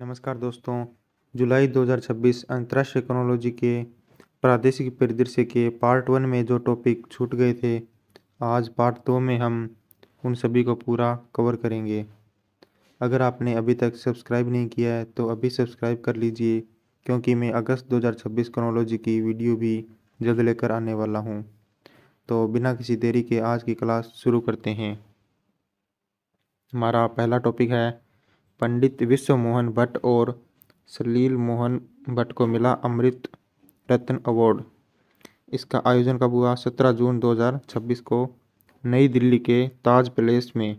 नमस्कार दोस्तों। जुलाई 2026 अंतर्राष्ट्रीय क्रोनोलॉजी के प्रादेशिक परिदृश्य के पार्ट 1 में जो टॉपिक छूट गए थे, आज पार्ट 2 में हम उन सभी को पूरा कवर करेंगे। अगर आपने अभी तक सब्सक्राइब नहीं किया है तो अभी सब्सक्राइब कर लीजिए, क्योंकि मैं अगस्त 2026 क्रोनोलॉजी की वीडियो भी जल्द लेकर आने वाला हूँ। तो बिना किसी देरी के आज की क्लास शुरू करते हैं। हमारा पहला टॉपिक है पंडित विश्व मोहन भट्ट और सलील मोहन भट्ट को मिला अमृत रत्न अवार्ड। इसका आयोजन कब हुआ? 17 जून 2026 को नई दिल्ली के ताज पैलेस में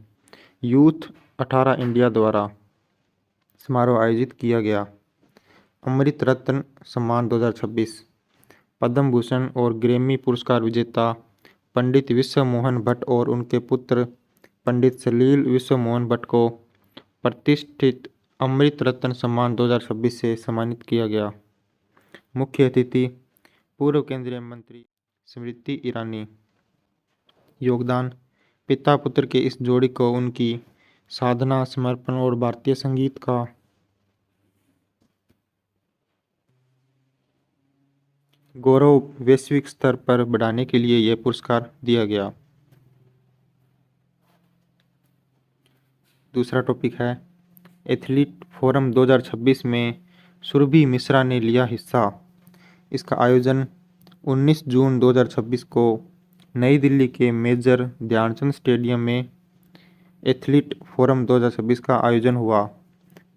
यूथ 18 इंडिया द्वारा समारोह आयोजित किया गया। अमृत रत्न सम्मान 2026 पद्म भूषण और ग्रैमी पुरस्कार विजेता पंडित विश्व मोहन भट्ट और उनके पुत्र पंडित सलील विश्व मोहन भट्ट को प्रतिष्ठित अमृत रत्न सम्मान 2026 से सम्मानित किया गया। मुख्य अतिथि पूर्व केंद्रीय मंत्री स्मृति ईरानी। योगदान: पिता पुत्र के इस जोड़ी को उनकी साधना, समर्पण और भारतीय संगीत का गौरव वैश्विक स्तर पर बढ़ाने के लिए यह पुरस्कार दिया गया। दूसरा टॉपिक है एथलीट फोरम 2026 में सुरभि मिश्रा ने लिया हिस्सा। इसका आयोजन 19 जून 2026 को नई दिल्ली के मेजर ध्यानचंद स्टेडियम में एथलीट फोरम 2026 का आयोजन हुआ।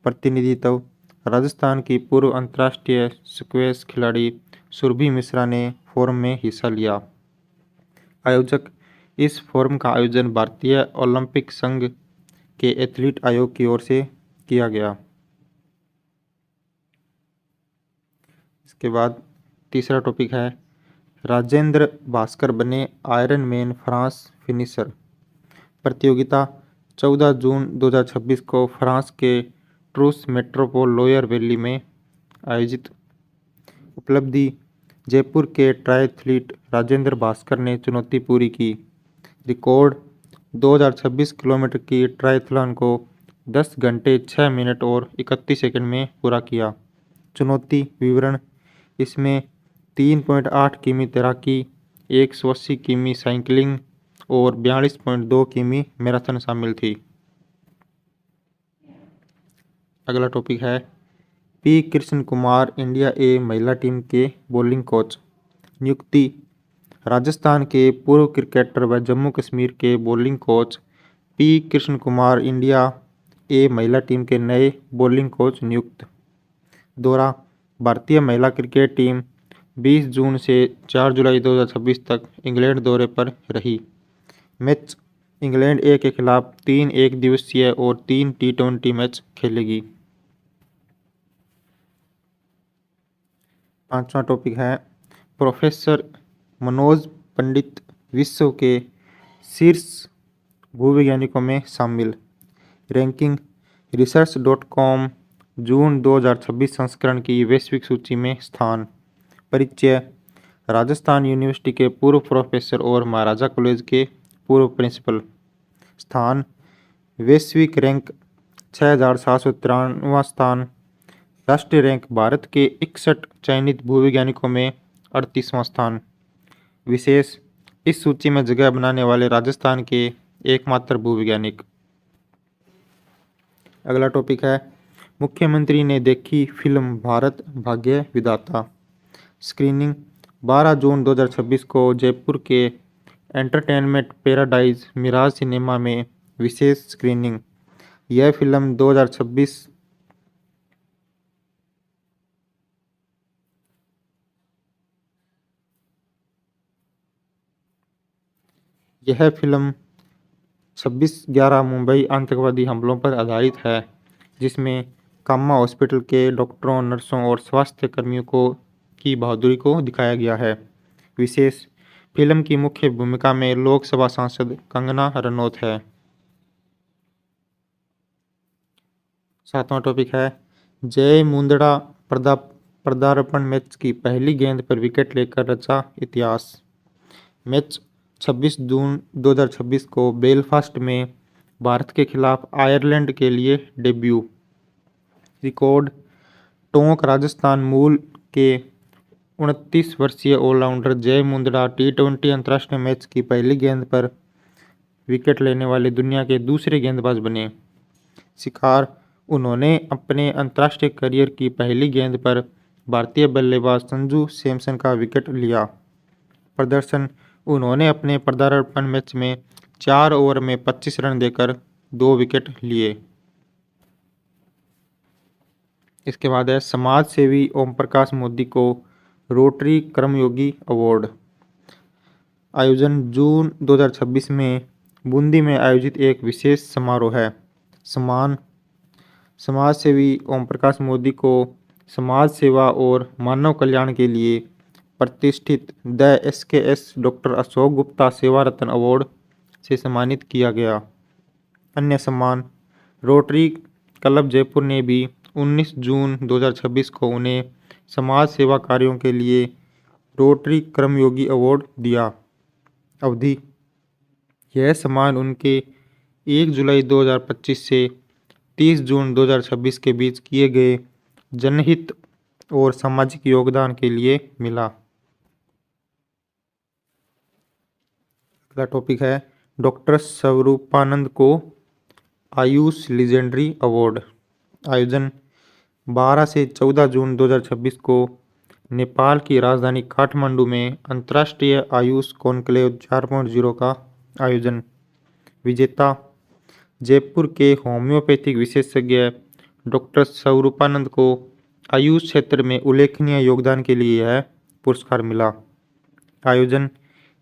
प्रतिनिधित्व: राजस्थान की पूर्व अंतर्राष्ट्रीय स्क्वैश खिलाड़ी सुरभि मिश्रा ने फोरम में हिस्सा लिया। आयोजक: इस फोरम का आयोजन भारतीय ओलंपिक संघ के एथलीट आयोग की ओर से किया गया। इसके बाद तीसरा टॉपिक है राजेंद्र भास्कर बने आयरन मैन फ्रांस फिनिशर। प्रतियोगिता 14 जून 2026 को फ्रांस के ट्रूस मेट्रोपोल लोयर वैली में आयोजित। उपलब्धि: जयपुर के ट्रायथलीट राजेंद्र भास्कर ने चुनौती पूरी की। रिकॉर्ड: 2026 किलोमीटर की ट्रायथलॉन को 10 घंटे 6 मिनट और 31 सेकंड में पूरा किया। चुनौती विवरण: इसमें 3.8 किमी तैराकी, 180 किमी साइकिलिंग और 42.2 किमी मैराथन शामिल थी। अगला टॉपिक है P Krishna Kumar India A महिला टीम के बॉलिंग कोच। नियुक्ति: राजस्थान के पूर्व क्रिकेटर व जम्मू कश्मीर के bowling coach P Krishna Kumar India A महिला टीम के नए बॉलिंग कोच नियुक्त। दौरा: भारतीय महिला क्रिकेट टीम 20 जून से 4 जुलाई 2026 तक इंग्लैंड दौरे पर रही। मैच: इंग्लैंड ए के खिलाफ 3 एक दिवसीय और 3 T20 मैच खेलेगी। पांचवा टॉपिक है प्रोफेसर मनोज पंडित विश्व के शीर्ष भूवैज्ञानिकों में शामिल। रैंकिंग: research.com जून 2026 संस्करण की वैश्विक सूची में स्थान। परिचय: राजस्थान यूनिवर्सिटी के पूर्व प्रोफेसर और महाराजा कॉलेज के पूर्व प्रिंसिपल। स्थान: वैश्विक रैंक 6793वां स्थान। राष्ट्रीय रैंक: भारत के 61 चयनित भूवैज्ञानिकों में 38वां स्थान। विशेष: इस सूची में जगह बनाने वाले राजस्थान के एकमात्र भूवैज्ञानिक। अगला टॉपिक है मुख्यमंत्री ने देखी फिल्म भारत भाग्य विधाता। स्क्रीनिंग: 12 जून 2026 को जयपुर के एंटरटेनमेंट पैराडाइज मिराज सिनेमा में विशेष स्क्रीनिंग। यह फिल्म 2026 यह फिल्म 26/11 मुंबई आतंकवादी हमलों पर आधारित है, जिसमें कामा हॉस्पिटल के डॉक्टरों, नर्सों और स्वास्थ्य कर्मियों को की बहादुरी को दिखाया गया है। विशेष: फिल्म की मुख्य भूमिका में लोकसभा सांसद कंगना रनौत है। सातवां टॉपिक है जय मुंदड़ा पदार्पण मैच की पहली गेंद पर विकेट लेकर रचा इतिहास। मैच 26 जून 2026 को बेलफास्ट में भारत के खिलाफ आयरलैंड के लिए डेब्यू। रिकॉर्ड। टोंक राजस्थान मूल के 29 वर्षीय ऑलराउंडर जय मुंदड़ा T20 अंतर्राष्ट्रीय मैच की पहली गेंद पर विकेट लेने वाले दुनिया के दूसरे गेंदबाज बने। शिकार, उन्होंने अपने अंतर्राष्ट्रीय करियर की पहली गेंद पर भारतीय बल्लेबाज संजू सैमसन का विकेट लिया। प्रदर्शन, उन्होंने अपने पदार्पण मैच में 4 ओवर में 25 रन देकर 2 विकेट लिए। इसके बाद है समाज सेवी ओम प्रकाश मोदी को रोटरी कर्मयोगी अवार्ड। आयोजन जून 2026 में बूंदी में आयोजित एक विशेष समारोह है। सम्मान, समाज सेवी ओम प्रकाश मोदी को समाज सेवा और मानव कल्याण के लिए प्रतिष्ठित the SKS doctor Ashok Gupta सेवा रत्न अवार्ड से सम्मानित किया गया। अन्य सम्मान, रोटरी क्लब जयपुर ने भी 19 जून 2026 को उन्हें समाज सेवा कार्यों के लिए रोटरी कर्मयोगी अवार्ड दिया। अवधि, यह सम्मान उनके 1 जुलाई 2025 से 30 जून 2026 के बीच किए गए जनहित और सामाजिक योगदान के लिए मिला। अगला टॉपिक है डॉक्टर स्वरूपानंद को आयुष लीजेंडरी अवार्ड। आयोजन 12 से 14 जून 2026 को नेपाल की राजधानी काठमांडू में अंतर्राष्ट्रीय आयुष कॉन्क्लेव 4.0 का आयोजन। विजेता, जयपुर के होम्योपैथिक विशेषज्ञ डॉक्टर स्वरूपानंद को आयुष क्षेत्र में उल्लेखनीय योगदान के लिए यह पुरस्कार मिला। आयोजन,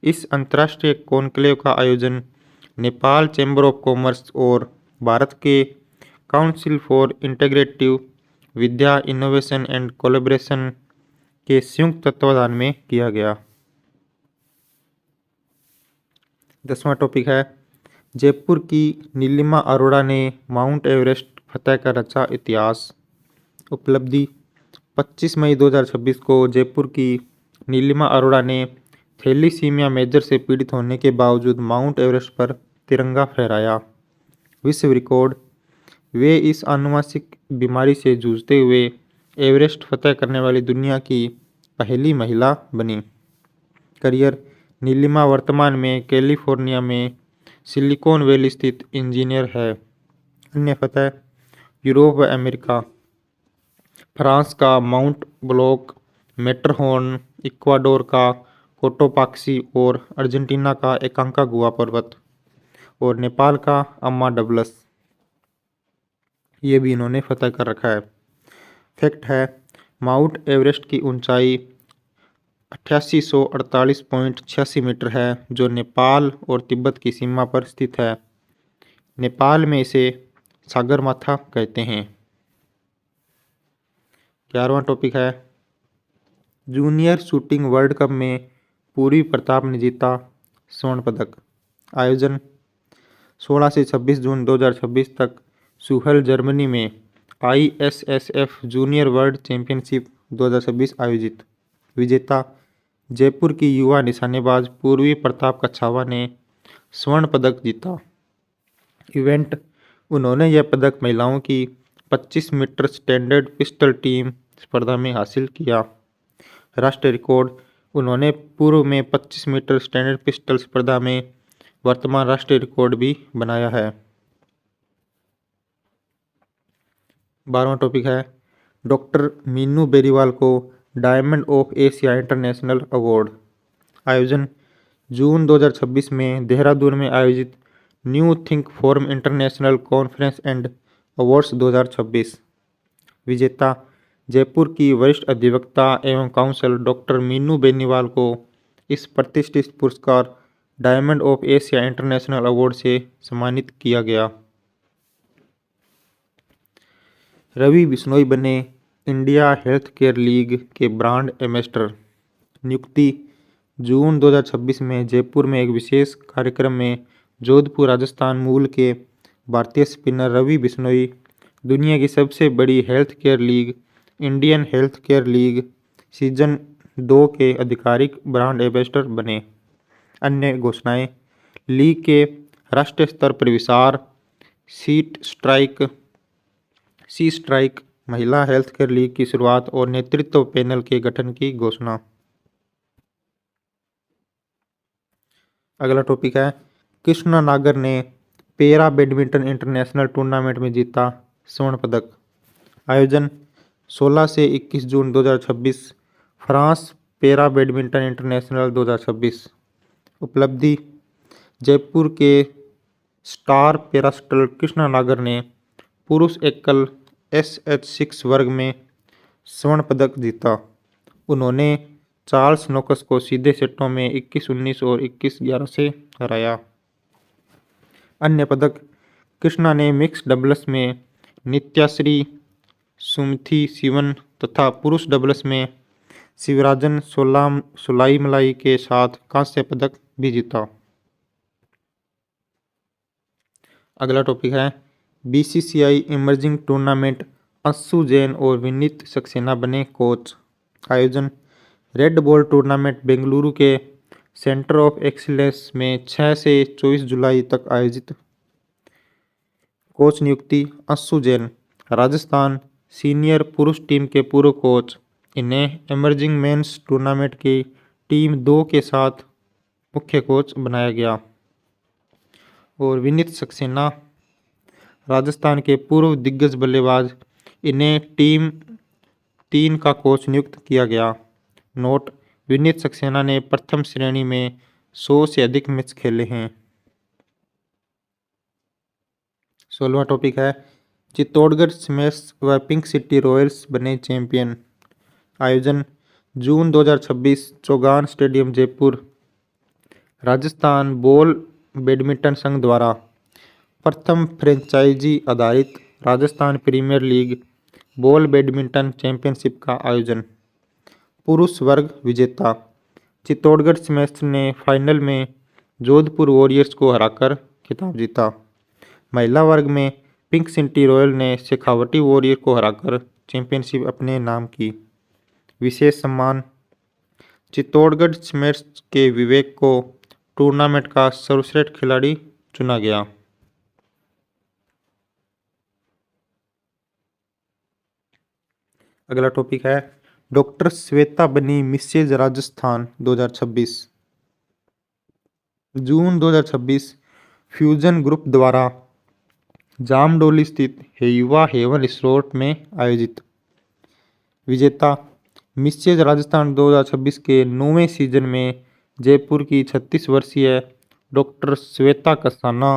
इस अंतर्राष्ट्रीय कॉन्क्लेव का आयोजन नेपाल चैम्बर ऑफ कॉमर्स और भारत के council for integrative Vidya innovation and collaboration के संयुक्त तत्वाधान में किया गया। 10वां टॉपिक है जयपुर की नीलिमा अरोड़ा ने माउंट एवरेस्ट फतह कर रचा इतिहास। उपलब्धि, 25 मई 2026 को जयपुर की नीलिमा अरोड़ा ने थैलीसीमिया मेजर से पीड़ित होने के बावजूद माउंट एवरेस्ट पर तिरंगा फहराया। विश्व रिकॉर्ड, वे इस आनुवंशिक बीमारी से जूझते हुए एवरेस्ट फतह करने वाली दुनिया की पहली महिला बनी। करियर, नीलिमा वर्तमान में कैलिफोर्निया में सिलिकॉन वैली स्थित इंजीनियर है। अन्य फतह, यूरोप व अमेरिका, फ्रांस का माउंट ब्लॉक, मैटरहॉर्न, इक्वाडोर का कोटोपाक्सी और अर्जेंटीना का एकांकागुआ पर्वत और नेपाल का अम्मा डबलस, ये भी इन्होंने फतह कर रखा है। फैक्ट है, माउंट एवरेस्ट की ऊंचाई 8848.86 मीटर है जो नेपाल और तिब्बत की सीमा पर स्थित है। नेपाल में इसे सागरमाथा कहते हैं। 11वां टॉपिक है जूनियर शूटिंग वर्ल्ड कप में पूर्वी प्रताप ने जीता स्वर्ण पदक। आयोजन 16 से 26 जून 2026 तक सुहल जर्मनी में ISSF जूनियर वर्ल्ड चैंपियनशिप 2026 आयोजित। विजेता, जयपुर की युवा निशानेबाज पूर्वी प्रताप कछावा ने स्वर्ण पदक जीता। इवेंट, उन्होंने यह पदक महिलाओं की 25 मीटर स्टैंडर्ड पिस्टल टीम स्पर्धा में हासिल किया। राष्ट्रीय रिकॉर्ड, उन्होंने पूर्व में 25 मीटर स्टैंडर्ड पिस्टल स्पर्धा में वर्तमान राष्ट्रीय रिकॉर्ड भी बनाया है। 12वां टॉपिक है डॉक्टर मीनू बेरीवाल को diamond of Asia international award. आयोजन जून 2026 में देहरादून में आयोजित new think forum international conference and awards 2026। विजेता, जयपुर की वरिष्ठ अधिवक्ता एवं काउंसिल डॉक्टर मीनू बेनीवाल को इस प्रतिष्ठित पुरस्कार diamond of Asia international award से सम्मानित किया गया। रवि बिश्नोई बने इंडिया हेल्थ केयर लीग के ब्रांड एम्बेसडर। नियुक्ति, जून 2026 में जयपुर में एक विशेष कार्यक्रम में जोधपुर राजस्थान मूल के भारतीय स्पिनर रवि बिश्नोई दुनिया की सबसे बड़ी health care league Indian health care league season 2 के आधिकारिक ब्रांड एम्बेसडर बने। अन्य घोषणाएं, लीग के राष्ट्रीय स्तर पर विस्तार, सी स्ट्राइक महिला हेल्थ केयर लीग की शुरुआत और नेतृत्व पैनल के गठन की घोषणा। अगला टॉपिक है कृष्णा नागर ने पैरा बैडमिंटन इंटरनेशनल टूर्नामेंट में जीता स्वर्ण पदक। आयोजन 16 से 21 जून 2026 फ्रांस पैरा बैडमिंटन इंटरनेशनल 2026। उपलब्धि जयपुर के स्टार पैरा शटलर कृष्णा नागर ने पुरुष एकल SH6 वर्ग में स्वर्ण पदक जीता। उन्होंने चार्ल्स नोकस को सीधे सेटों में 21-19 और 21-11 से हराया। अन्य पदक कृष्णा ने मिक्स डबल्स में नित्याश्री सुमथी शिवन तथा पुरुष डबल्स में शिवराजन सोलाईमलाई के साथ कांस्य पदक भी जीता। अगला टॉपिक है BCCI emerging tournament Anshu Jain और विनीत सक्सेना बने कोच। आयोजन रेड बॉल टूर्नामेंट बेंगलुरु के सेंटर ऑफ एक्सीलेंस में 6 से 24 जुलाई तक आयोजित। कोच नियुक्ति अंशु जैन राजस्थान सीनियर पुरुष टीम के पूर्व कोच। इन्हें इमर्जिंग मेंस टूर्नामेंट की टीम 2 के साथ मुख्य कोच बनाया गया। और विनीत सक्सेना राजस्थान के पूर्व दिग्गज बल्लेबाज। इन्हें टीम 3 का कोच नियुक्त किया गया। नोट विनीत सक्सेना ने प्रथम श्रेणी में 100 से अधिक मैच खेले हैं। 16वां टॉपिक है चित्तौड़गढ़ स्मैश व पिंक सिटी रॉयल्स बने चैंपियन। आयोजन जून 2026 Chaugan stadium Jaipur. Rajasthan ball badminton संघ द्वारा प्रथम फ्रेंचाइजी आधारित Rajasthan premier league ball badminton championship का आयोजन। पुरुष वर्ग विजेता चित्तौड़गढ़ स्मैश ने फाइनल में जोधपुर वॉरियर्स को हराकर खिताब जीता। महिला वर्ग में पिंक सिटी रॉयल ने शेखावटी वॉरियर को हराकर चैंपियनशिप अपने नाम की। विशेष सम्मान चित्तौड़गढ़ स्मैश के विवेक को टूर्नामेंट का सर्वश्रेष्ठ खिलाड़ी चुना गया। अगला टॉपिक है डॉक्टर श्वेता बनी मिसेज राजस्थान 2026। जून 2026 फ्यूजन ग्रुप द्वारा जामडोली स्थित हेयुआ हेवन रिसोर्ट में आयोजित। विजेता मिसेज राजस्थान 2026 के 9वें सीजन में जयपुर की 36 वर्षीय डॉक्टर श्वेता कसाना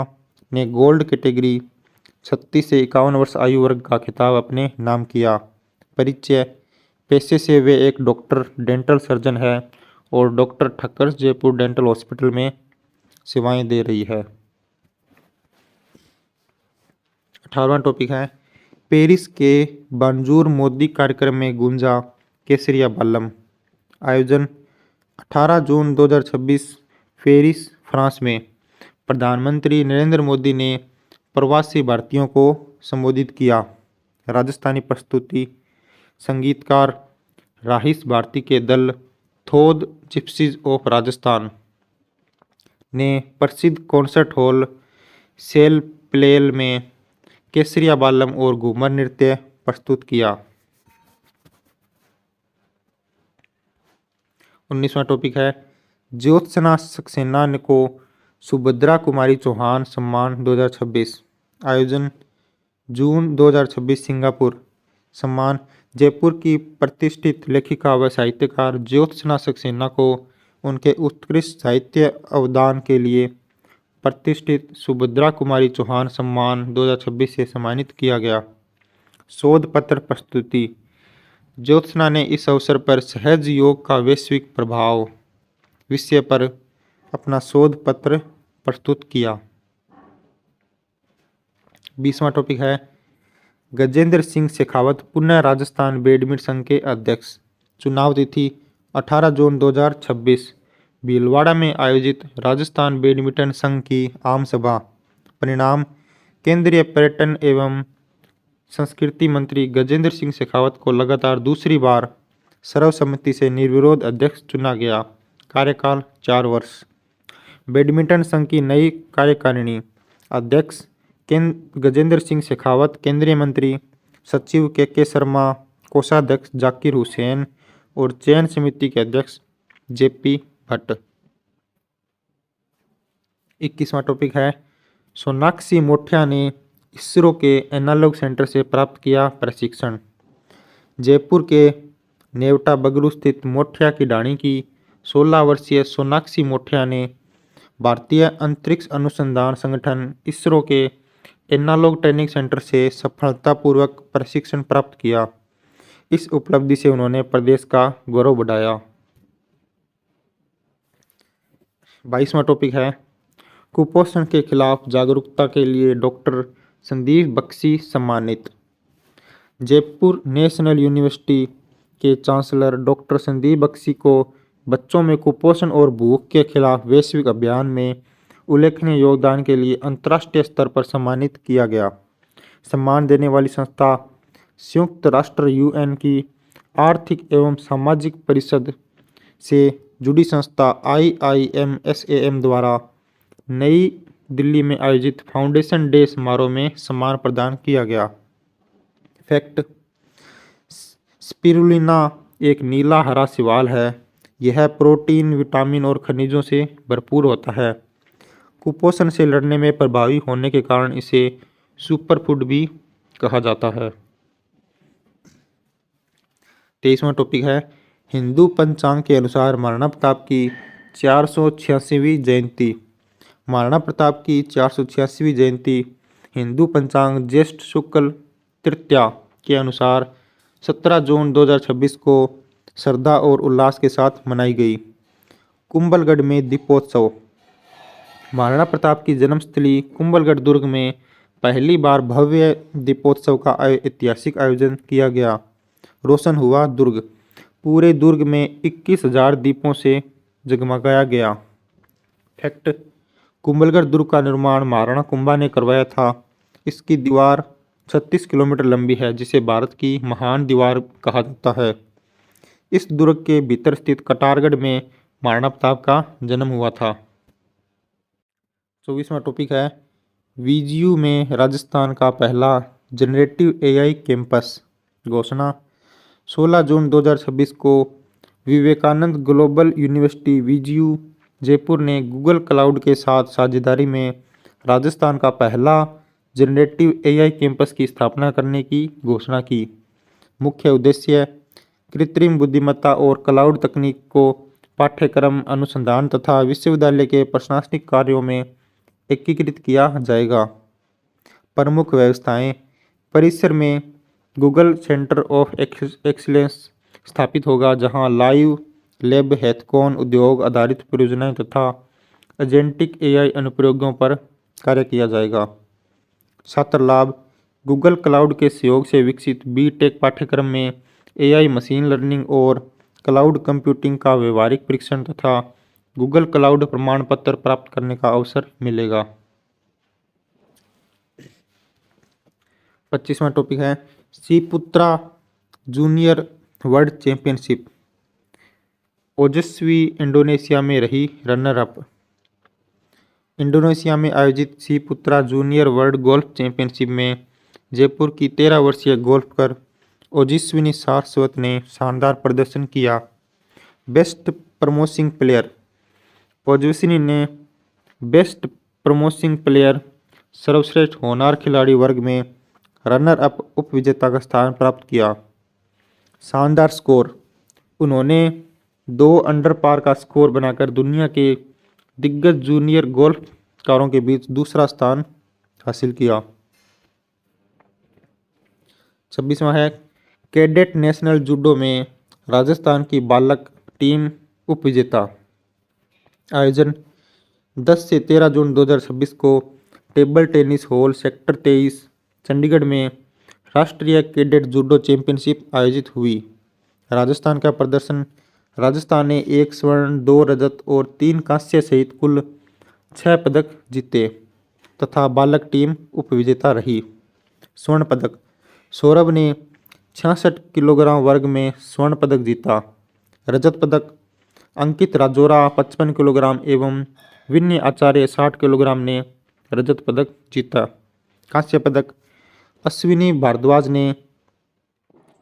ने गोल्ड कैटेगरी 36 से 51 वर्ष आयु वर्ग का खिताब अपने नाम किया। परिचय पेशे से वे एक डॉक्टर डेंटल सर्जन है और doctor Thakkar Jaipur dental hospital में सेवाएं दे रही है। 18वां टॉपिक है पेरिस के बांजूर मोदी कार्यक्रम में गूंजा केसरिया बालम। आयोजन 18 जून 2026 पेरिस फ्रांस में प्रधानमंत्री नरेंद्र मोदी ने प्रवासी भारतीयों को संबोधित किया। राजस्थानी प्रस्तुति संगीतकार राहिस भारती के दल थोद जिप्सीज ऑफ राजस्थान ने प्रसिद्ध कॉन्सर्ट हॉल सेल प्लेल में केसरिया बालम और घूमर नृत्य प्रस्तुत किया। 19वां टॉपिक है ज्योत्सना सक्सेना को सुभद्रा कुमारी चौहान सम्मान 2026। आयोजन जून 2026 सिंगापुर। सम्मान जयपुर की प्रतिष्ठित लेखिका व साहित्यकार ज्योत्सना सक्सेना को उनके उत्कृष्ट साहित्य अवदान के लिए प्रतिष्ठित सुभद्रा कुमारी चौहान सम्मान 2026 से सम्मानित किया गया। शोध पत्र प्रस्तुति ज्योत्सना ने इस अवसर पर सहज योग का वैश्विक प्रभाव विषय पर अपना शोध पत्र प्रस्तुत किया। 20वां टॉपिक है गजेंद्र सिंह शेखावत पुनः राजस्थान बैडमिंटन संघ के अध्यक्ष। चुनाव तिथि 18 जून 2026 भीलवाड़ा में आयोजित राजस्थान बैडमिंटन संघ की आम सभा। परिणाम केंद्रीय पर्यटन एवं संस्कृति मंत्री गजेंद्र सिंह शेखावत को लगातार दूसरी बार सर्वसम्मति से निर्विरोध अध्यक्ष चुना गया। कार्यकाल 4 वर्ष। बैडमिंटन संघ की नई कार्यकारिणी। अध्यक्ष गजेंद्र सिंह शेखावत, केंद्रीय मंत्री सचिव के शर्मा, कोषाध्यक्ष जाकिर हुसैन और चयन समिति के अध्यक्ष जेपी भट्ट। 21वां टॉपिक है सोनाक्षी मोठिया ने इसरो के एनालॉग सेंटर से प्राप्त किया प्रशिक्षण। जयपुर के नेवटा बगरू स्थित मोठिया की ढाणी की 16 वर्षीय सोनाक्षी मोठिया ने भारतीय अंतरिक्ष अनुसंधान संगठन इसरो के एनालॉग ट्रेनिंग सेंटर से सफलतापूर्वक प्रशिक्षण प्राप्त किया। इस उपलब्धि से उन्होंने प्रदेश का गौरव बढ़ाया। 22वां टॉपिक है कुपोषण के खिलाफ जागरूकता के लिए डॉक्टर संदीप बख्शी सम्मानित। जयपुर नेशनल यूनिवर्सिटी के चांसलर डॉक्टर संदीप बख्शी को बच्चों में कुपोषण और भूख के खिलाफ वैश्विक अभियान में उल्लेखनीय योगदान के लिए अंतर्राष्ट्रीय स्तर पर सम्मानित किया गया। सम्मान देने वाली संस्था संयुक्त राष्ट्र यूएन की आर्थिक एवं सामाजिक परिषद से जुड़ी संस्था IIMSAM द्वारा नई दिल्ली में आयोजित फाउंडेशन डे समारोह में सम्मान प्रदान किया गया। फैक्ट: स्पिरुलिना एक नीला हरा शैवाल है। यह प्रोटीन, विटामिन और खनिजों से भरपूर होता है। कुपोषण से लड़ने में प्रभावी होने के कारण इसे सुपरफूड भी कहा जाता है। 23वां टॉपिक है हिंदू पंचांग के अनुसार महाराणा प्रताप की 486वीं जयंती। महाराणा प्रताप की 486वीं जयंती हिंदू पंचांग ज्येष्ठ शुक्ल तृतीया के अनुसार 17 जून 2026 को श्रद्धा और उल्लास के साथ मनाई गई। कुंभलगढ़ में दीपोत्सव। महाराणा प्रताप की जन्मस्थली कुंभलगढ़ दुर्ग में पहली बार भव्य दीपोत्सव का ऐतिहासिक आयोजन किया गया। रोशन हुआ दुर्ग। पूरे दुर्ग में 21,000 दीपों से जगमगाया गया। फैक्ट: कुंभलगढ़ दुर्ग का निर्माण महाराणा कुंभा ने करवाया था। इसकी दीवार 36 किलोमीटर लंबी है, जिसे भारत की महान दीवार कहा जाता है। इस दुर्ग के भीतर स्थित कटारगढ़ में महाराणा प्रताप का जन्म हुआ था। 24वां टॉपिक है VGU में राजस्थान का पहला जनरेटिव AI कैंपस। घोषणा: 16 जून 2026 को Vivekananda global university VGU Jaipur ने गूगल क्लाउड के साथ साझेदारी में राजस्थान का पहला जनरेटिव AI कैंपस की स्थापना करने की घोषणा की। मुख्य उद्देश्य कृत्रिम बुद्धिमत्ता और क्लाउड तकनीक को पाठ्यक्रम, अनुसंधान तथा विश्वविद्यालय के प्रशासनिक कार्यों में एकीकृत किया जाएगा। प्रमुख व्यवस्थाएं: परिसर में गूगल सेंटर ऑफ एक्सीलेंस स्थापित होगा, जहां लाइव लैब, हैथकॉन, उद्योग आधारित परियोजनाएं तथा एजेंटिक AI अनुप्रयोगों पर कार्य किया जाएगा। छात्र लाभ: गूगल क्लाउड के सहयोग से विकसित BTech पाठ्यक्रम में AI, मशीन लर्निंग और क्लाउड कंप्यूटिंग का व्यवहारिक परीक्षण तथा गूगल क्लाउड प्रमाण पत्र प्राप्त करने का अवसर मिलेगा। 25वां टॉपिक है श्रीपुत्रा जूनियर वर्ल्ड चैंपियनशिप। ओजस्वी इंडोनेशिया में रही रनर अप। इंडोनेशिया में आयोजित श्रीपुत्रा जूनियर वर्ल्ड गोल्फ चैंपियनशिप में जयपुर की 13 वर्षीय गोल्फकर ओजस्विनी सारस्वत ने शानदार प्रदर्शन किया। बेस्ट प्रमोसिंग प्लेयर: ओजस्विनी ने बेस्ट प्रमोसिंग प्लेयर, सर्वश्रेष्ठ होनहार खिलाड़ी वर्ग में रनर अप उप विजेता का स्थान प्राप्त किया। शानदार स्कोर: उन्होंने 2 अंडर पार का स्कोर बनाकर दुनिया के दिग्गज जूनियर गोल्फकारों के बीच दूसरा स्थान हासिल किया। 26वां है कैडेट नेशनल जूडो में राजस्थान की बालक टीम उप विजेता। आयोजन 10 से 13 जून 2026 को table tennis hall sector 23 Chandigarh में राष्ट्रीय कैडेट जूडो चैंपियनशिप आयोजित हुई। राजस्थान का प्रदर्शन: राजस्थान ने 1 स्वर्ण, 2 रजत और 3 कांस्य सहित कुल 6 पदक जीते तथा बालक टीम उपविजेता रही। स्वर्ण पदक: सौरभ ने 66 किलोग्राम वर्ग में स्वर्ण पदक जीता। रजत पदक: अंकित राजौरा 55 किलोग्राम एवं विनय आचार्य 60 किलोग्राम ने रजत पदक जीता। कांस्य पदक: अश्विनी भारद्वाज ने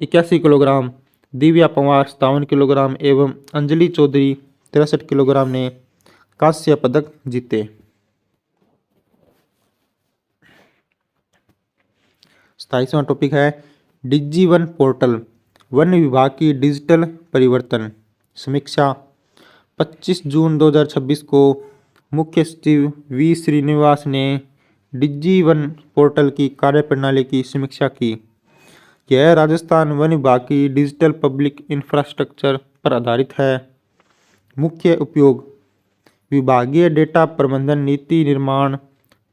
81 किलोग्राम, दिव्या पवार 57 किलोग्राम एवं अंजलि चौधरी 63 किलोग्राम ने कांस्य पदक जीते। 27वां टॉपिक है डिजी वन पोर्टल, वन विभाग की डिजिटल परिवर्तन समीक्षा। 25 जून 2026 को मुख्य सचिव वी श्रीनिवास ने डिजी वन पोर्टल की कार्यप्रणाली की समीक्षा की। यह राजस्थान वन विभाग की डिजिटल पब्लिक इंफ्रास्ट्रक्चर पर आधारित है। मुख्य उपयोग विभागीय डेटा प्रबंधन, नीति निर्माण,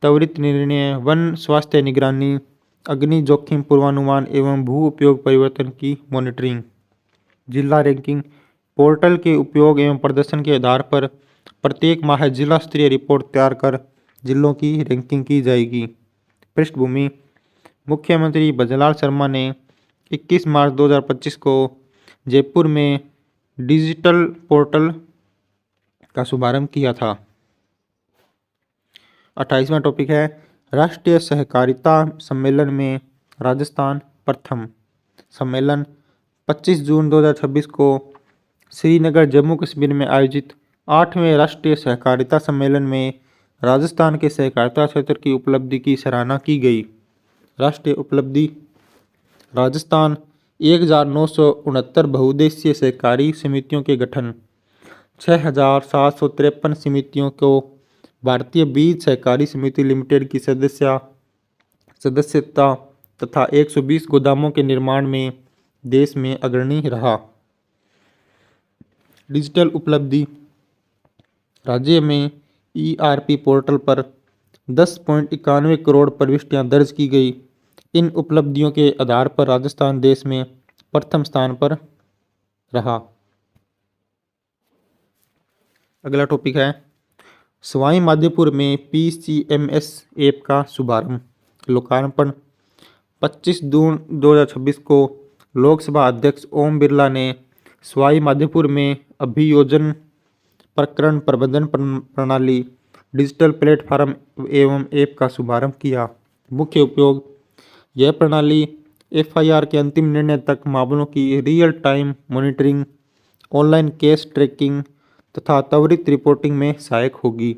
त्वरित निर्णय, वन स्वास्थ्य निगरानी, अग्नि जोखिम पूर्वानुमान एवं भू उपयोग परिवर्तन की मॉनिटरिंग। जिला रैंकिंग पोर्टल के उपयोग एवं प्रदर्शन के आधार पर प्रत्येक माह जिला स्तरीय रिपोर्ट तैयार कर जिलों की रैंकिंग की जाएगी। पृष्ठभूमि मुख्यमंत्री भजनलाल शर्मा ने 21 मार्च 2025 को जयपुर में डिजिटल पोर्टल का शुभारंभ किया था। 28वां टॉपिक है राष्ट्रीय सहकारिता सम्मेलन में राजस्थान प्रथम। सम्मेलन 25 जून 2026 को श्रीनगर जम्मू कश्मीर में आयोजित 8वें राष्ट्रीय सहकारिता सम्मेलन में राजस्थान के सहकारिता क्षेत्र की उपलब्धि की सराहना की गई। राष्ट्रीय उपलब्धि राजस्थान 1969 बहुउद्देशीय सहकारी समितियों के गठन, 6753 समितियों को भारतीय बीज सहकारी समिति लिमिटेड की सदस्यता तथा 120 गोदामों के निर्माण में देश में अग्रणी रहा। डिजिटल उपलब्धि राज्य में ईआरपी पोर्टल पर 10.91 करोड़ प्रविष्टियां दर्ज की गई। इन उपलब्धियों के आधार पर राजस्थान देश में प्रथम स्थान पर रहा। अगला टॉपिक है सवाई माधोपुर में पीसीएमएस ऐप का शुभारंभ लोकार्पण। 25 जून 2026 को लोकसभा अध्यक्ष ओम बिरला ने सवाई माधोपुर में अभियोजन प्रकरण प्रबंधन प्रणाली डिजिटल प्लेटफॉर्म एवं ऐप का शुभारंभ किया। मुख्य उपयोग यह प्रणाली एफआईआर के अंतिम निर्णय तक मामलों की real time monitoring, online case tracking तथा त्वरित रिपोर्टिंग में सहायक होगी।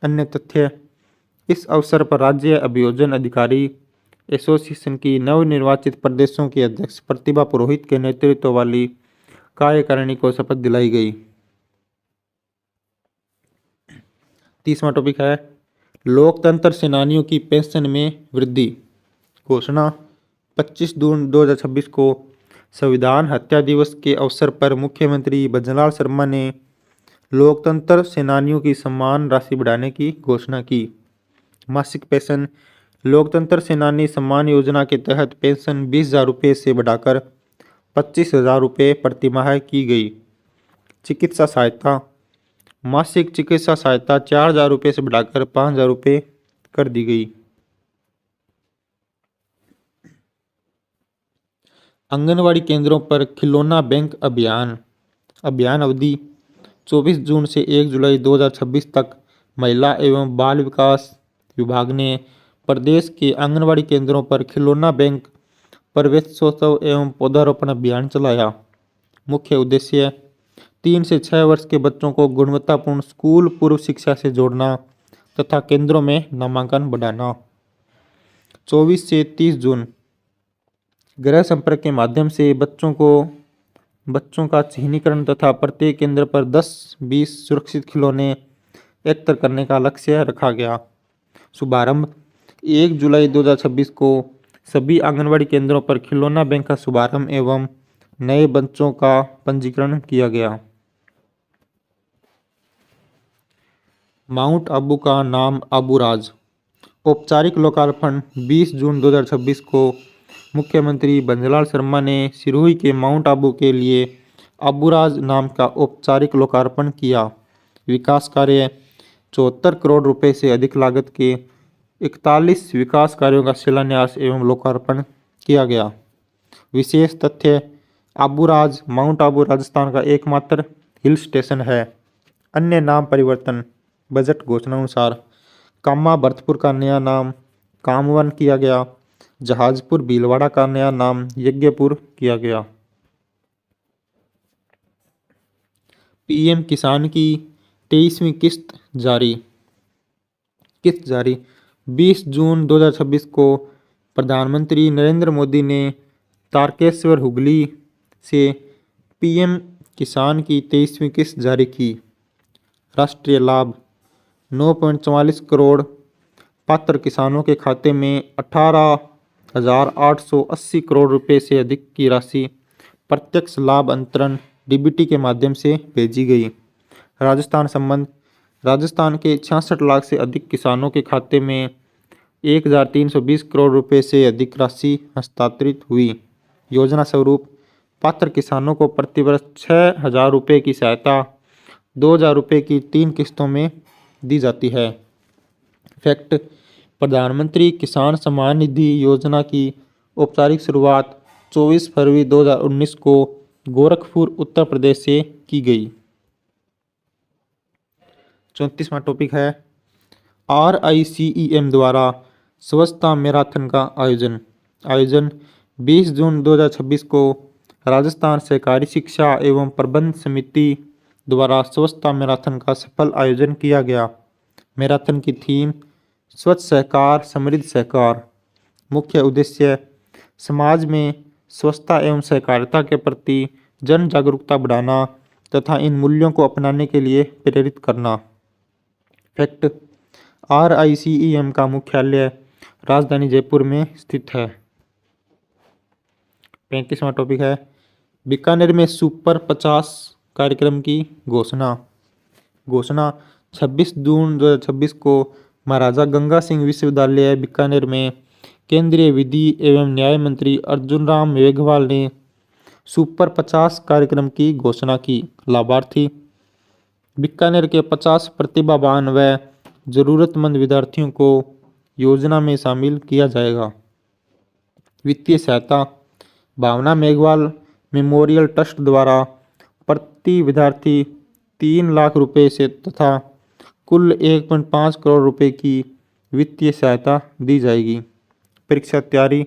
अन्य तथ्य इस अवसर पर राज्य अभियोजन अधिकारी एसोसिएशन की नवनिर्वाचित प्रदेशों की अध्यक्ष प्रतिभा पुरोहित के नेतृत्व वाली कार्यकारिणी को शपथ दिलाई गई। 30वां टॉपिक है लोकतंत्र सेनानियों की पेंशन में वृद्धि घोषणा। 25 जून 2026 को संविधान हत्या दिवस के अवसर पर मुख्यमंत्री भजनलाल शर्मा ने लोकतंत्र सेनानियों की सम्मान राशि बढ़ाने की घोषणा की। मासिक पेंशन लोकतंत्र सेनानी सम्मान योजना के तहत पेंशन 20,000 रुपये से बढ़ाकर 25,000 रुपये प्रतिमाह की गई। चिकित्सा सहायता मासिक चिकित्सा सहायता 4,000 रुपये से बढ़ाकर 5,000 रुपये कर दी गई। आंगनवाड़ी केंद्रों पर खिलौना बैंक अभियान अवधि 24 जून से 1 जुलाई 2026 तक महिला एवं बाल विकास विभाग ने प्रदेश के आंगनवाड़ी केंद्रों पर खिलौना बैंक प्रवेशोत्सव एवं पौधारोपण अभियान चलाया। मुख्य उद्देश्य 3 से 6 वर्ष के बच्चों को गुणवत्तापूर्ण स्कूल पूर्व शिक्षा से जोड़ना तथा केंद्रों में नामांकन बढ़ाना। 24 से 30 जून गृह संपर्क के माध्यम से बच्चों का चिन्हीकरण तथा प्रत्येक केंद्र पर 10-20 सुरक्षित खिलौने एकत्र करने का लक्ष्य रखा गया। शुभारंभ 1 जुलाई 2026 को सभी आंगनवाड़ी केंद्रों पर खिलौना बैंक का शुभारंभ एवं नए बच्चों का पंजीकरण किया गया। माउंट आबू का नाम आबूराज औपचारिक लोकार्पण 20 जून 2026 को मुख्यमंत्री भजनलाल शर्मा ने सिरोही के माउंट आबू के लिए आबूराज नाम का औपचारिक लोकार्पण किया। विकास कार्य 74 करोड़ रुपए से अधिक लागत के 41 विकास कार्यों का शिलान्यास एवं लोकार्पण किया गया। विशेष तथ्य आबूराज माउंट आबू राजस्थान का एकमात्र हिल स्टेशन है। अन्य नाम परिवर्तन बजट घोषणा अनुसार कामा भरतपुर का नया नाम कामवन किया गया। जहाजपुर भीलवाड़ा का नया नाम यज्ञपुर किया गया। पीएम किसान की 23वीं किस्त जारी। 20 जून 2026 को प्रधानमंत्री नरेंद्र मोदी ने तारकेश्वर हुगली से पीएम किसान की 23वीं किस्त जारी की। राष्ट्रीय लाभ 9.44 करोड़, पात्र किसानों के खाते में 18,880 करोड़ रुपए से अधिक की राशि प्रत्यक्ष लाभ अंतरण डीबीटी के माध्यम से भेजी गई। राजस्थान संबंध। राजस्थान के 66 लाख से अधिक किसानों के खाते में 1,320 करोड़ रुपए से अधिक राशि हस्तांतरित हुई। योजना स्वरूप पात्र किसानों को प्रतिवर्ष 6,000 रुपये की सहायता 2,000 रुपये की 3 किस्तों में दी जाती है। फैक्ट: प्रधानमंत्री किसान सम्मान निधि योजना की औपचारिक शुरुआत 24 फरवरी 2019 को गोरखपुर, उत्तर प्रदेश से की गई। 34वां टॉपिक है RICEM द्वारा स्वच्छता मैराथन का आयोजन 20 जून 2026 को राजस्थान सहकारी शिक्षा एवं प्रबंध समिति द्वारा स्वच्छता मैराथन का सफल आयोजन किया गया। मैराथन की थीम स्वच्छ सहकार समृद्ध सहकार। मुख्य उद्देश्य समाज में स्वच्छता एवं सहकारिता के प्रति जन जागरूकता बढ़ाना तथा इन मूल्यों को अपनाने के लिए प्रेरित करना। फैक्ट: RICEM का मुख्यालय राजधानी जयपुर में स्थित है। 35वां टॉपिक है बीकानेर में सुपर 50 कार्यक्रम की घोषणा 26 जून 2026 को महाराजा गंगा सिंह विश्वविद्यालय बीकानेर में केंद्रीय विधि एवं न्याय मंत्री अर्जुन राम मेघवाल ने सुपर 50 कार्यक्रम की घोषणा की। लाभार्थी: बीकानेर के 50 प्रतिभावान व जरूरतमंद विद्यार्थियों को योजना में शामिल किया जाएगा। वित्तीय सहायता: भावना मेघवाल मेमोरियल ट्रस्ट द्वारा प्रति विद्यार्थी 3 लाख रुपए से तथा कुल 1.5 करोड़ रुपए की वित्तीय सहायता दी जाएगी। परीक्षा तैयारी: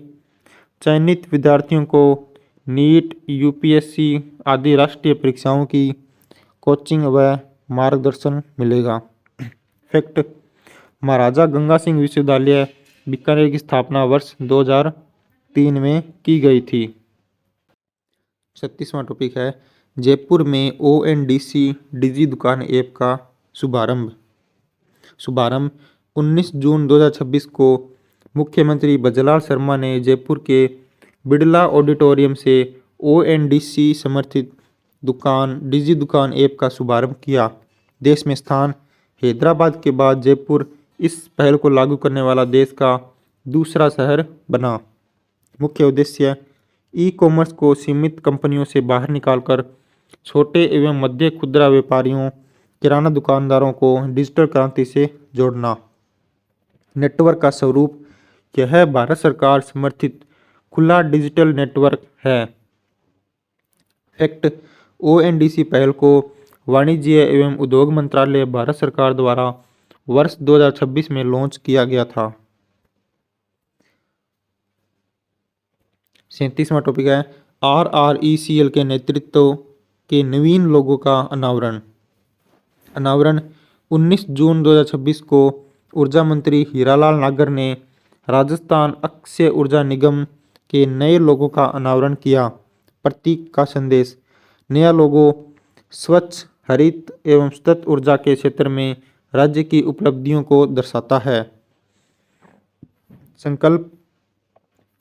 चयनित विद्यार्थियों को नीट, यूपीएससी आदि राष्ट्रीय परीक्षाओं की कोचिंग व मार्गदर्शन मिलेगा। फैक्ट: महाराजा गंगा सिंह विश्वविद्यालय बीकानेर की स्थापना वर्ष 2003 में की गई थी। 36वां टॉपिक है जयपुर में ONDC डिजी दुकान ऐप का शुभारंभ 19 जून 2026 को मुख्यमंत्री बजलाल शर्मा ने जयपुर के बिड़ला ऑडिटोरियम से ONDC समर्थित डिजी दुकान ऐप का शुभारंभ किया। देश में स्थान: हैदराबाद के बाद जयपुर इस पहल को लागू करने वाला देश का दूसरा शहर बना। मुख्य उद्देश्य ई-कॉमर्स को सीमित कंपनियों से बाहर निकालकर छोटे एवं मध्य खुदरा व्यापारियों, किराना दुकानदारों को डिजिटल क्रांति से जोड़ना। नेटवर्क का स्वरूप: यह भारत सरकार समर्थित खुला डिजिटल नेटवर्क है। फैक्ट: ONDC पहल को वाणिज्य एवं उद्योग मंत्रालय, भारत सरकार द्वारा वर्ष 2026 में लॉन्च किया गया था। 37वां टॉपिक है RRECL के नेतृत्व के नवीन लोगों का अनावरण 19 जून 2026 को ऊर्जा मंत्री हीरालाल नागर ने राजस्थान अक्षय ऊर्जा निगम के नए लोगो का अनावरण किया। प्रतीक का संदेश: नया लोगो स्वच्छ, हरित एवं सतत ऊर्जा के क्षेत्र में राज्य की उपलब्धियों को दर्शाता है। संकल्प: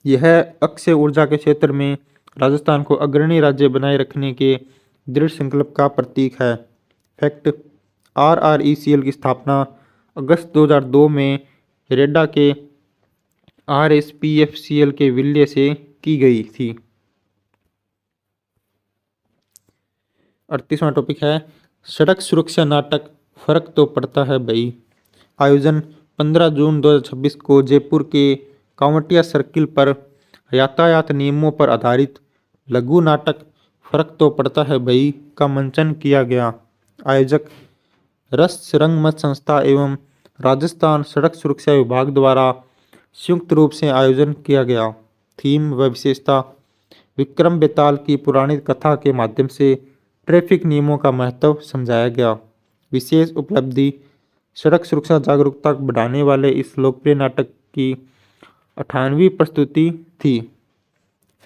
यह अक्षय ऊर्जा के क्षेत्र में राजस्थान को अग्रणी राज्य बनाए रखने के दृढ़ संकल्प का प्रतीक है। फैक्ट: RRECL की स्थापना अगस्त 2002 में रेडा के RSPFCL के विलय से की गई थी। 38वां टॉपिक है सड़क सुरक्षा नाटक फर्क तो पड़ता है भाई। आयोजन 15 जून 2026 को जयपुर के कांवटिया सर्किल पर यातायात नियमों पर आधारित लघु नाटक फर्क तो पड़ता है भाई का मंचन किया गया। आयोजक रस रंगमंच संस्था एवं राजस्थान सड़क सुरक्षा विभाग द्वारा संयुक्त रूप से आयोजन किया गया। थीम व विशेषता: विक्रम बेताल की पुरानी कथा के माध्यम से ट्रैफिक नियमों का महत्व समझाया गया। विशेष उपलब्धि: सड़क सुरक्षा जागरूकता बढ़ाने वाले इस लोकप्रिय नाटक की 98वीं प्रस्तुति थी।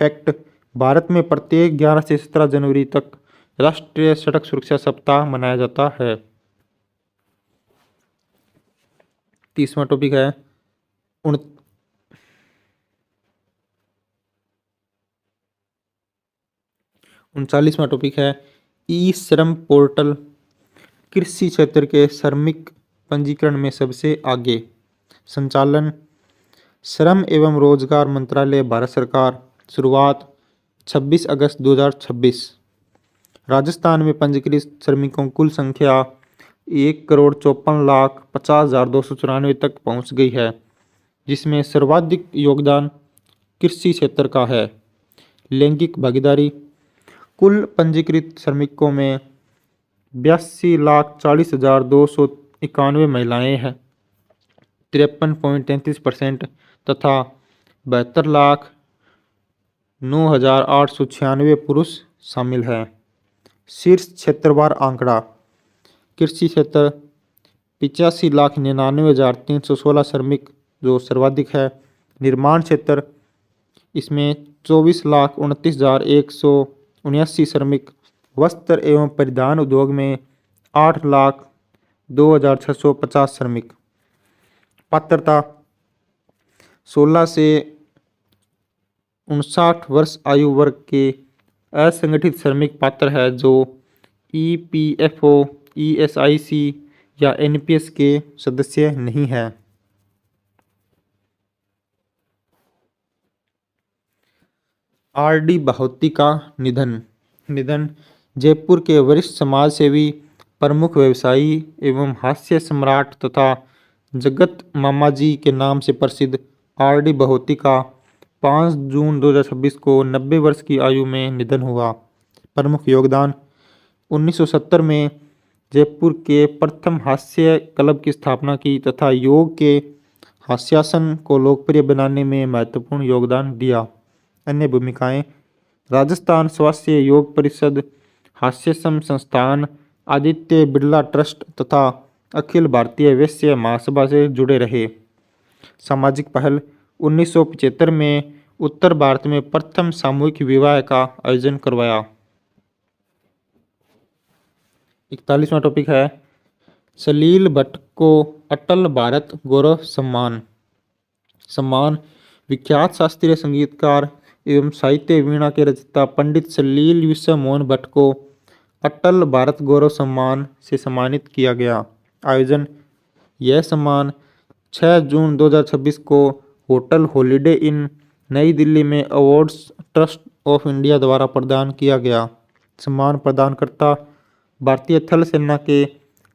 फैक्ट: भारत में प्रत्येक 11 से 17 जनवरी तक राष्ट्रीय सड़क सुरक्षा सप्ताह मनाया जाता है। 30वां टॉपिक है 39वां टॉपिक है ई श्रम पोर्टल कृषि क्षेत्र के श्रमिक पंजीकरण में सबसे आगे। संचालन श्रम एवं रोजगार मंत्रालय, भारत सरकार। शुरुआत 26 अगस्त 2026। राजस्थान में पंजीकृत श्रमिकों कुल संख्या 1,54,50,294 तक पहुंच गई है, जिसमें सर्वाधिक योगदान कृषि क्षेत्र का है। लैंगिक भागीदारी: कुल पंजीकृत श्रमिकों में 82,40,291 महिलाएं हैं, 53.33% तथा 72,09,896 पुरुष शामिल हैं। शीर्ष क्षेत्रवार आंकड़ा: कृषि क्षेत्र 85,99,316 श्रमिक जो सर्वाधिक है। निर्माण क्षेत्र इसमें 24,29,179 श्रमिक। वस्त्र एवं परिधान उद्योग में 8,02,650 श्रमिक। पात्रता: 16 से 59 वर्ष आयु वर्ग के असंगठित श्रमिक पात्र है जो EPFO, ESIC या NPS के सदस्य नहीं है। RD बहोती का निधन जयपुर के वरिष्ठ समाज सेवी, प्रमुख व्यवसायी एवं हास्य सम्राट तथा जगत मामाजी के नाम से प्रसिद्ध RD बहोती का 5 जून 2026 को 90 वर्ष की आयु में निधन हुआ। प्रमुख योगदान: 1970 में जयपुर के प्रथम हास्य क्लब की स्थापना की तथा योग के हास्यासन को लोकप्रिय बनाने में महत्वपूर्ण योगदान दिया। अन्य भूमिकाएं: राजस्थान स्वास्थ्य योग परिषद, हास्यसम संस्थान, आदित्य बिरला ट्रस्ट तथा अखिल भारतीय वैश्य महासभा से जुड़े रहे। सामाजिक पहल: 1975 में उत्तर भारत में प्रथम सामूहिक विवाह का आयोजन करवाया। 41वां टॉपिक है सलील भट्ट को अटल भारत गौरव सम्मान। विख्यात शास्त्रीय संगीतकार एवं साहित्य वीणा के रचयिता पंडित सलील विश्व मोहन भट्ट को अटल भारत गौरव सम्मान से सम्मानित किया गया। आयोजन: यह सम्मान 6 जून 2026 को होटल हॉलिडे इन नई दिल्ली में अवार्ड्स ट्रस्ट ऑफ इंडिया द्वारा प्रदान किया गया। सम्मान प्रदानकर्ता भारतीय थल सेना के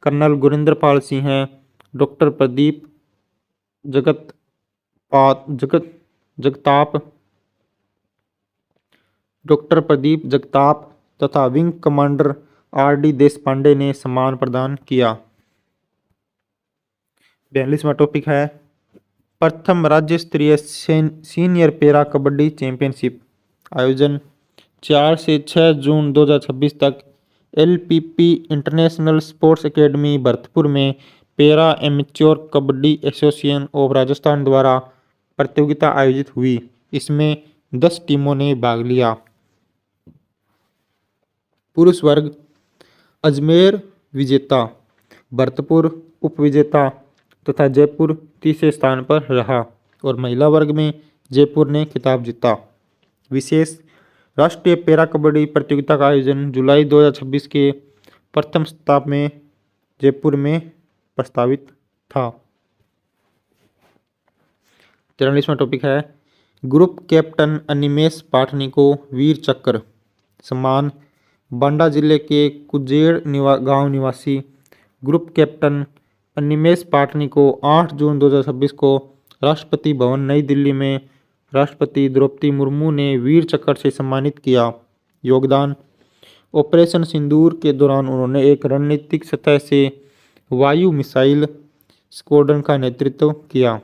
कर्नल गुरिंदरपाल सिंह हैं। डॉक्टर प्रदीप जगताप तथा विंग कमांडर RD देशपांडे ने सम्मान प्रदान किया। 42वां टॉपिक है प्रथम राज्य स्तरीय सीनियर पैरा कबड्डी चैंपियनशिप। आयोजन: 4 से 6 जून 2026 तक LPP international sports academy Bharatpur में para amateur kabaddi association of Rajasthan द्वारा प्रतियोगिता आयोजित हुई। इसमें 10 टीमों ने भाग लिया। पुरुष वर्ग: अजमेर विजेता, भरतपुर उपविजेता तथा जयपुर तीसरे स्थान पर रहा और महिला वर्ग में जयपुर ने खिताब जीता। विशेष: राष्ट्रीय पैरा कबड्डी प्रतियोगिता का आयोजन जुलाई 2026 के प्रथम सप्ताह में जयपुर में प्रस्तावित था। 43वां टॉपिक है ग्रुप कैप्टन अनिमेष पाटनी को वीर चक्र सम्मान। बांडा जिले के कुजेड़ गांव निवासी ग्रुप कैप्टन अनिमेष पाटनी को 8 जून 2026 को राष्ट्रपति भवन नई दिल्ली में राष्ट्रपति द्रौपदी मुर्मू ने वीर चक्र से सम्मानित किया। योगदान: ऑपरेशन सिंदूर के दौरान उन्होंने एक रणनीतिक सतह से वायु मिसाइल स्क्वाड्रन का नेतृत्व किया।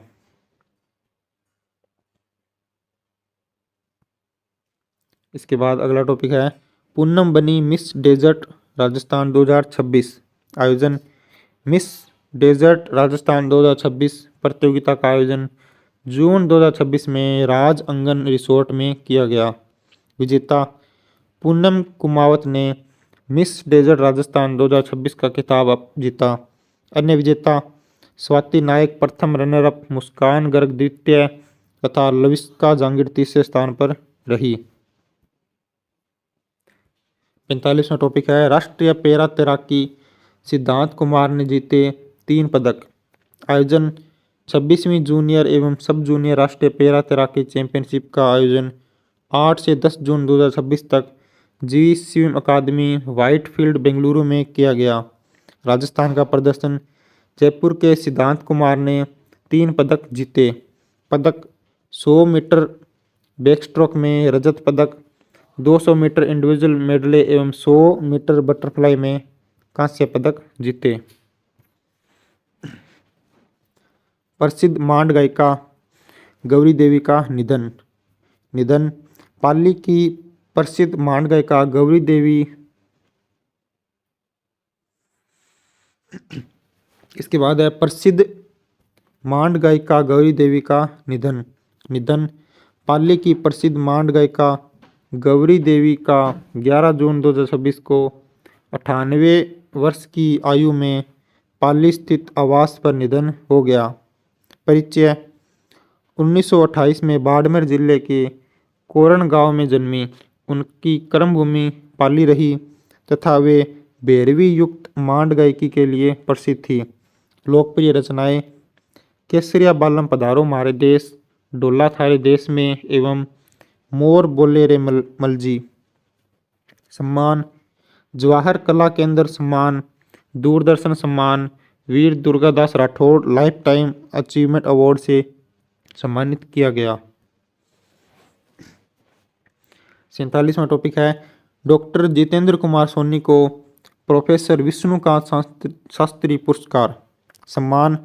इसके बाद अगला टॉपिक है पूनम बनी मिस डेजर्ट राजस्थान 2026। आयोजन मिस डेजर्ट राजस्थान 2026 प्रतियोगिता का आयोजन जून 2026 में राज अंगन रिसोर्ट में किया गया। विजेता पूनम कुमावत ने मिस डेजर्ट राजस्थान 2026 का खिताब जीता। अन्य विजेता स्वाति नायक प्रथम, रनर अप मुस्कान गर्ग द्वितीय तथा लविष्का जांगीर तीसरे स्थान पर रही। 45वां टॉपिक है राष्ट्रीय पैरा तैराकी सिद्धांत कुमार ने जीते 3 पदक। आयोजन 26वीं जूनियर एवं सब जूनियर राष्ट्रीय पैरा तैराकी चैंपियनशिप का आयोजन 8 से 10 जून 2026 तक जी स्विम अकादमी व्हाइटफील्ड बेंगलुरु में किया गया। राजस्थान का प्रदर्शन जयपुर के सिद्धांत कुमार ने 3 पदक जीते। पदक 100 मीटर बैकस्ट्रोक में रजत पदक, 200 मीटर इंडिविजुअल मेडले एवं 100 मीटर बटरफ्लाई में कांस्य पदक जीते। प्रसिद्ध मांड गायिका गौरी देवी का निधन। पाली की प्रसिद्ध मांड गायिका गौरी देवी इसके बाद है प्रसिद्ध मांड गायिका गौरी देवी का निधन। पाली की प्रसिद्ध मांड गायिका गौरी देवी का 11 जून 2026 को 98 वर्ष की आयु में पाली स्थित आवास पर निधन हो गया। परिचय 1928 में बाड़मेर जिले के कोरण गांव में जन्मी। उनकी कर्मभूमि पाली रही तथा वे भैरवी युक्त मांड गायकी के लिए प्रसिद्ध थी। लोकप्रिय रचनाएं केसरिया बालम पधारो मारे देश, डोला थारे देश में एवं मोर बोले रे मलजी। सम्मान जवाहर कला केंद्र सम्मान, दूरदर्शन सम्मान, Veer Durgadas Rathore lifetime achievement award से सम्मानित किया गया। 47वां टॉपिक है डॉक्टर जितेंद्र कुमार सोनी को प्रोफेसर विष्णुकांत शास्त्री पुरस्कार। सम्मान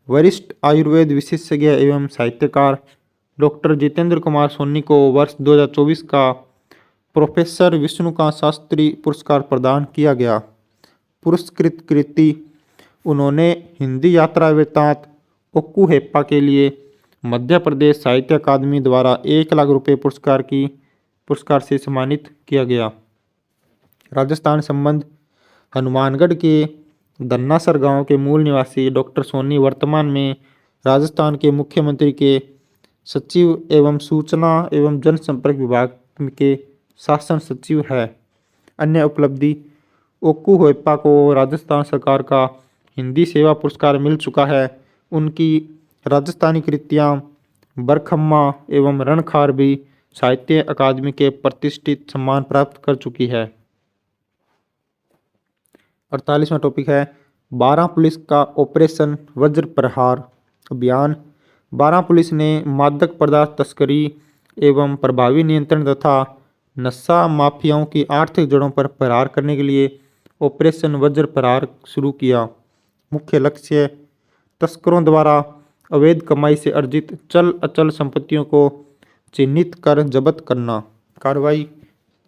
वरिष्ठ आयुर्वेद विशेषज्ञ एवं साहित्यकार डॉक्टर जितेंद्र कुमार सोनी को वर्ष 2024 का प्रोफेसर विष्णुकांत शास्त्री पुरस्कार प्रदान किया गया। पुरस्कृत कृति उन्होंने हिंदी यात्रा वृत्तांत ओक्कू हेप्पा के लिए मध्य प्रदेश साहित्य अकादमी द्वारा 1 लाख रुपये पुरस्कार से सम्मानित किया गया। राजस्थान संबंध हनुमानगढ़ के धन्नासर गांव के मूल निवासी डॉक्टर सोनी वर्तमान में राजस्थान के मुख्यमंत्री के सचिव एवं सूचना एवं जनसंपर्क विभाग के शासन सचिव है। अन्य उपलब्धि ओक्कू हेप्पा को राजस्थान सरकार का हिंदी सेवा पुरस्कार मिल चुका है। उनकी राजस्थानी कृतियाँ बरखम्मा एवं रणखार भी साहित्य अकादमी के प्रतिष्ठित सम्मान प्राप्त कर चुकी है। 48वां टॉपिक है 12 पुलिस का ऑपरेशन वज्र प्रहार अभियान। 12 पुलिस ने मादक पदार्थ तस्करी एवं प्रभावी नियंत्रण तथा नशा माफियाओं की आर्थिक जड़ों पर प्रहार करने के लिए ऑपरेशन वज्र प्रहार शुरू किया। मुख्य लक्ष्य तस्करों द्वारा अवैध कमाई से अर्जित चल अचल संपत्तियों को चिन्हित कर जब्त करना। कार्रवाई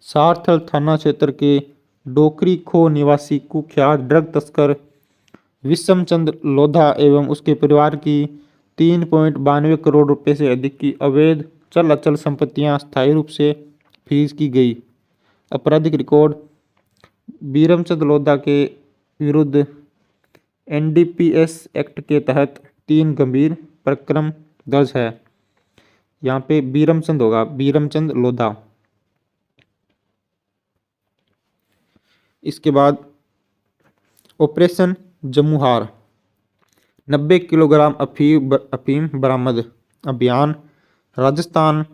सारथल थाना क्षेत्र के डोकरी खो निवासी कुख्यात ड्रग तस्कर विषमचंद लोधा एवं उसके परिवार की 3.92 करोड़ रुपए से अधिक की अवैध चल अचल संपत्तियां स्थायी रूप से फ्रीज की गई। आपराधिक रिकॉर्ड बीरमचंद लोधा के विरुद्ध NDPS एक्ट के तहत 3 गंभीर प्रकरण दर्ज है। यहाँ पे बीरमचंद होगा, बीरमचंद लोधा। इसके बाद ऑपरेशन जमुहार 90 किलोग्राम अफीम बरामद अभियान। Rajasthan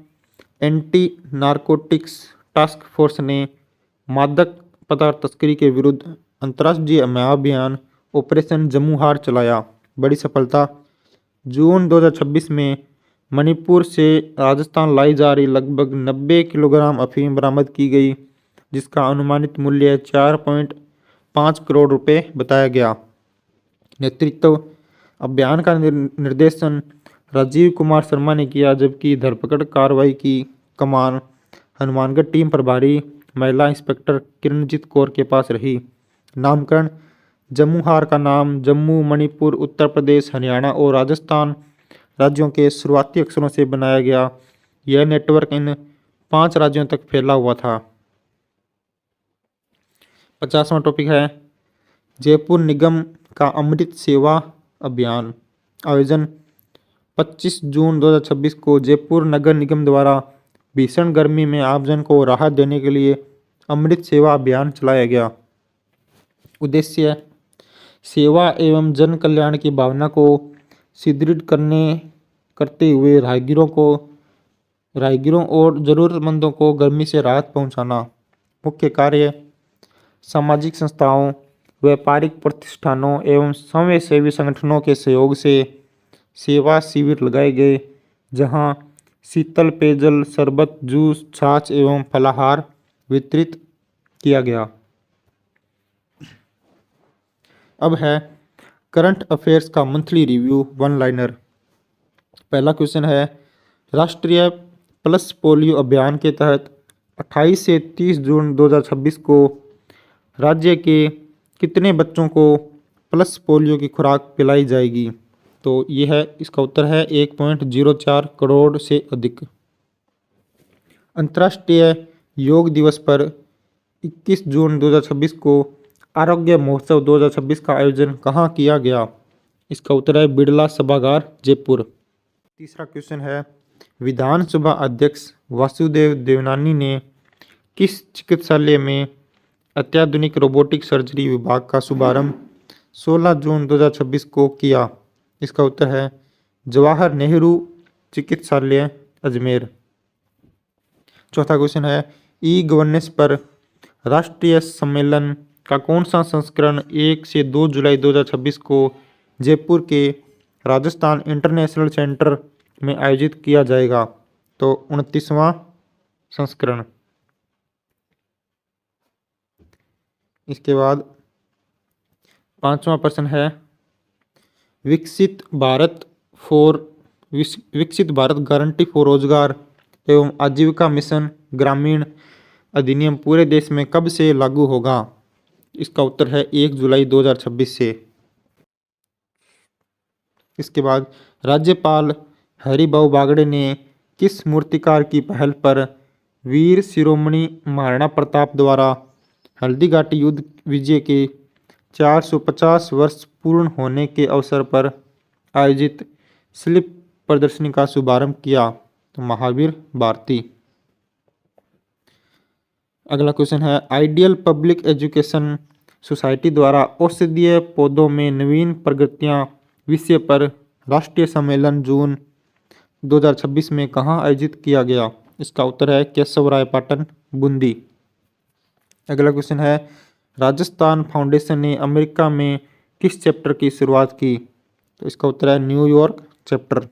anti narcotics task force ने मादक पदार्थ तस्करी के विरुद्ध अंतर्राष्ट्रीय महाअभियान ऑपरेशन जमुहार चलाया। बड़ी सफलता जून 2026 में मणिपुर से राजस्थान लाई जा रही लगभग 90 किलोग्राम अफीम बरामद की गई, जिसका अनुमानित मूल्य 4.5 करोड़ रुपए बताया गया। नेतृत्व अभियान का निर्देशन राजीव कुमार शर्मा ने किया, जबकि धरपकड़ कार्रवाई की कमान हनुमानगढ़ टीम प्रभारी महिला इंस्पेक्टर किरणजीत कौर के पास रही। नामकरण जम्मू हार का नाम जम्मू, मणिपुर, उत्तर प्रदेश, हरियाणा और राजस्थान राज्यों के शुरुआती अक्षरों से बनाया गया। यह नेटवर्क इन 5 राज्यों तक फैला हुआ था। 50वां टॉपिक है जयपुर निगम का अमृत सेवा अभियान। आयोजन 25 जून 2026 को जयपुर नगर निगम द्वारा भीषण गर्मी में आमजन को राहत देने के लिए अमृत सेवा अभियान चलाया गया। उद्देश्य सेवा एवं जन कल्याण की भावना को सुदृढ़ करते हुए राहगीरों और जरूरतमंदों को गर्मी से राहत पहुंचाना। मुख्य कार्य सामाजिक संस्थाओं, व्यापारिक प्रतिष्ठानों एवं स्वयंसेवी संगठनों के सहयोग से सेवा शिविर लगाए गए, जहां शीतल पेयजल, शरबत, जूस, छाछ एवं फलाहार वितरित किया गया। अब है करंट अफेयर्स का मंथली रिव्यू, वन लाइनर। पहला क्वेश्चन है राष्ट्रीय पल्स पोलियो अभियान के तहत 28 से 30 जून 2026 को राज्य के कितने बच्चों को पल्स पोलियो की खुराक पिलाई जाएगी? तो ये है, इसका उत्तर है 1.04 करोड़ से अधिक। अंतर्राष्ट्रीय योग दिवस पर 21 जून 2026 को आरोग्य महोत्सव 2026 का आयोजन कहाँ किया गया? इसका उत्तर है बिड़ला सभागार, जयपुर। तीसरा क्वेश्चन है विधानसभा अध्यक्ष वासुदेव देवनानी ने किस चिकित्सालय में अत्याधुनिक रोबोटिक सर्जरी विभाग का शुभारंभ 16 जून 2026 को किया? इसका उत्तर है जवाहर नेहरू चिकित्सालय, अजमेर। चौथा क्वेश्चन है ई गवर्नेंस पर राष्ट्रीय सम्मेलन का कौन सा संस्करण 1 से 2 जुलाई 2026 को जयपुर के राजस्थान इंटरनेशनल सेंटर में आयोजित किया जाएगा? तो 29वां संस्करण। इसके बाद 5वां प्रश्न है विकसित भारत गारंटी फॉर रोजगार एवं आजीविका मिशन ग्रामीण अधिनियम पूरे देश में कब से लागू होगा? इसका उत्तर है 1 जुलाई 2026 से। इसके बाद राज्यपाल हरिभाऊ बागड़े ने किस मूर्तिकार की पहल पर वीर शिरोमणि महाराणा प्रताप द्वारा हल्दीघाटी युद्ध विजय के 450 वर्ष पूर्ण होने के अवसर पर आयोजित शिल्प प्रदर्शनी का शुभारंभ किया? तो महावीर भारती। अगला क्वेश्चन है आइडियल पब्लिक एजुकेशन सोसाइटी द्वारा औषधीय पौधों में नवीन प्रगतियां विषय पर राष्ट्रीय सम्मेलन जून 2026 में कहाँ आयोजित किया गया? इसका उत्तर है केशवराय पाटन, बूंदी। अगला क्वेश्चन है राजस्थान फाउंडेशन ने अमेरिका में किस चैप्टर की शुरुआत की? तो इसका उत्तर है New York chapter.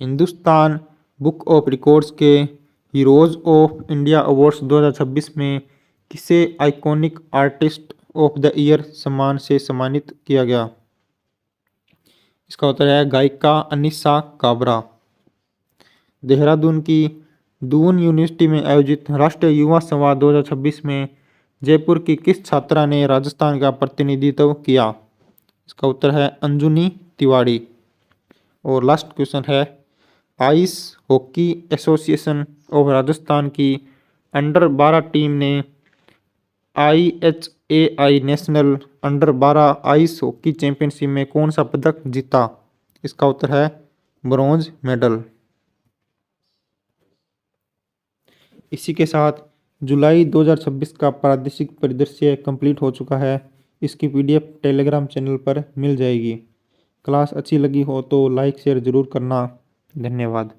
Hindustan book of records के हीरोज ऑफ इंडिया अवार्ड्स 2026 में किसे iconic artist of the year सम्मान से सम्मानित किया गया? इसका उत्तर है गायिका अनीसा काबरा। देहरादून की दून यूनिवर्सिटी में आयोजित राष्ट्रीय युवा संवाद 2026 में जयपुर की किस छात्रा ने राजस्थान का प्रतिनिधित्व किया? इसका उत्तर है अंजुनी तिवाड़ी। और लास्ट क्वेश्चन है ice hockey association of Rajasthan की अंडर 12 टीम ने IHAI national under 12 ice hockey championship में कौन सा पदक जीता? इसका उत्तर है ब्रॉन्ज मेडल। इसी के साथ जुलाई 2026 का प्रादेशिक परिदृश्य कंप्लीट हो चुका है। इसकी PDF टेलीग्राम चैनल पर मिल जाएगी। क्लास अच्छी लगी हो तो लाइक शेयर ज़रूर करना। धन्यवाद।